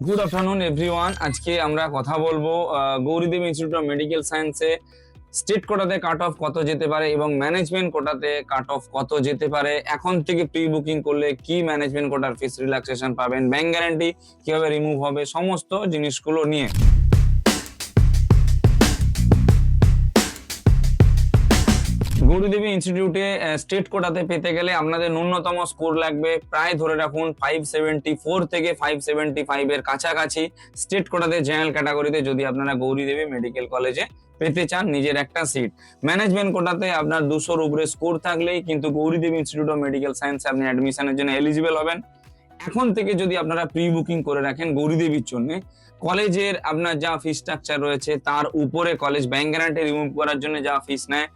Good afternoon everyone. আজকে আমরা কথা বলবো গৌরীদেব ইনস্টিটিউট অফ মেডিকেল সায়েন্সে স্টেট কোটাতে কাট অফ কত যেতে পারে এবং ম্যানেজমেন্ট কোটাতে কাট অফ কত যেতে পারে। এখন থেকে প্রি বুকিং করলে কি ম্যানেজমেন্ট কোটার ফিস রিল্যাক্সেশন পাবেন, ব্যাংক গ্যারান্টি কিভাবে রিমুভ হবে, সমস্ত জিনিসগুলো নিয়ে গৌরীদেবী ইনস্টিটিউটে স্টেট কোটাতে পেতে গেলে আপনাদের ন্যূনতম স্কোর লাগবে প্রায় ধরে রাখুন 574 থেকে 575 এর কাছাকাছি। স্টেট কোটাতে জেনারেল ক্যাটাগরিতে যদি আপনারা গৌরীদেবী মেডিকেল কলেজে পেতে চান নিজের একটা সিট। ম্যানেজমেন্ট কোটাতে আপনার 200-র উপরে স্কোর থাকলেই কিন্তু গৌরীদেবী ইনস্টিটিউট অফ মেডিকেল সায়েন্সে আপনি অ্যাডমিশনের জন্য এলিজিবল হবেন। এখন থেকে যদি আপনারা প্রি বুকিং করে রাখেন গৌরীদেবীর জন্য, কলেজের আপনার যা ফি স্ট্রাকচার রয়েছে তার উপরে কলেজ ব্যাংক গ্যারান্টি রিমুভ করার জন্য যা ফিস নেয়,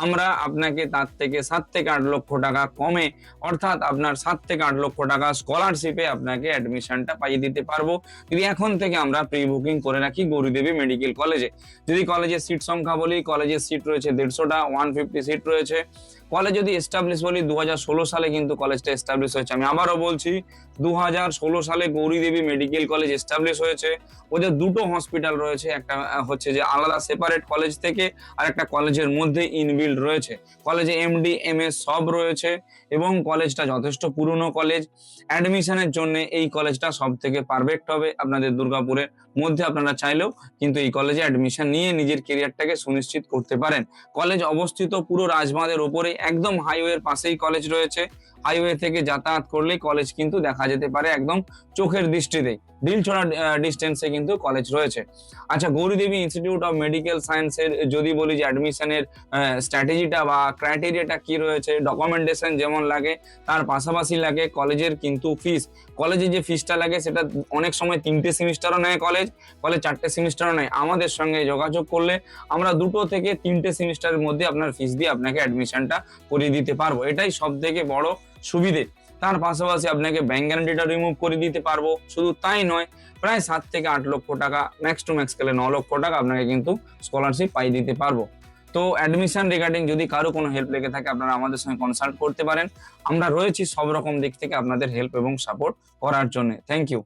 আমরা আপনাকে তার থেকে 7 থেকে 8 লক্ষ টাকা কমে, অর্থাৎ আপনার 7 থেকে 8 লক্ষ টাকা স্কলারশিপে আপনাকে অ্যাডমিশনটা পাইয়ে দিতে পারবো যদি এখন থেকে আমরা প্রি বুকিং করে রাখি গৌরীদেবী মেডিকেল কলেজে। যদি কলেজের সিট সংখ্যা বলি, কলেজের সিট রয়েছে 150টা, 150 সিট রয়েছে। কলেজ যদি এস্টাবলিশ বলি 2016 সালে কিন্তু কলেজটা এস্টাবলিশ হয়েছে। আমি আবারও বলছি 2016 সালে গৌরীদেবী মেডিকেল কলেজ এস্টাবলিশ হয়েছে। ওদের দুটো হসপিটাল রয়েছে, একটা হচ্ছে যে আলাদা সেপারেট কলেজ থেকে, আর একটা কলেজের মধ্যে ইনবিল্ড রয়েছে। কলেজে এমডি এমএস সব রয়েছে এবং কলেজটা যথেষ্ট পুরনো কলেজ। অ্যাডমিশনের জন্য এই কলেজটা সব থেকে পারফেক্ট হবে আপনাদের দুর্গাপুরের মধ্যে। আপনারা চাইলেও কিন্তু এই কলেজে অ্যাডমিশন নিয়ে নিজের কেরিয়ারটাকে সুনিশ্চিত করতে পারেন। কলেজ অবস্থিত পুরো রাজবাঁধের উপরে, একদম হাইওয়ের পাশেই কলেজ রয়েছে। হাইওয়ে থেকে যাতায়াত করলেই কলেজ কিন্তু দেখা যেতে পারে একদম চোখের দৃষ্টিতেই, ঢিলছোড়া ডিস্টেন্সে কিন্তু কলেজ রয়েছে। আচ্ছা, গৌরীদেবী ইনস্টিটিউট অফ মেডিকেল সায়েন্সের যদি বলি যে অ্যাডমিশনের স্ট্র্যাটেজিটা বা ক্রাইটেরিয়াটা কি রয়েছে, ডকুমেন্টেশন যেমন লাগে তার পাশাপাশি লাগে কলেজের কিন্তু ফিস। কলেজে যে ফিসটা লাগে সেটা অনেক সময় 3টে সেমিস্টারও নেয় কলেজ 4টে সেমিস্টারও নেয়। আমাদের সঙ্গে যোগাযোগ করলে আমরা 2 থেকে 3টে সেমিস্টারের মধ্যে আপনার ফিস দিয়ে আপনাকে অ্যাডমিশনটা করিয়ে দিতে পারবো। এটাই সব থেকে বড় সুবিধে। তার পাশাপাশি আপনাকে ব্যাংক গ্যারান্টিটা রিমুভ করে দিতে পারবো। শুধু তাই নয়, প্রায় 7 থেকে 8 লক্ষ টাকা, ম্যাক্স টু ম্যাক্স গেলে 9 লক্ষ টাকা আপনাকে কিন্তু স্কলারশিপ পাইয়ে দিতে পারবো। তো অ্যাডমিশন রিগার্ডিং যদি কারো কোনো হেল্প লেগে থাকে আপনারা আমাদের সঙ্গে কনসাল্ট করতে পারেন। আমরা রয়েছি সব রকম দিক থেকে আপনাদের হেল্প এবং সাপোর্ট করার জন্য। Thank you.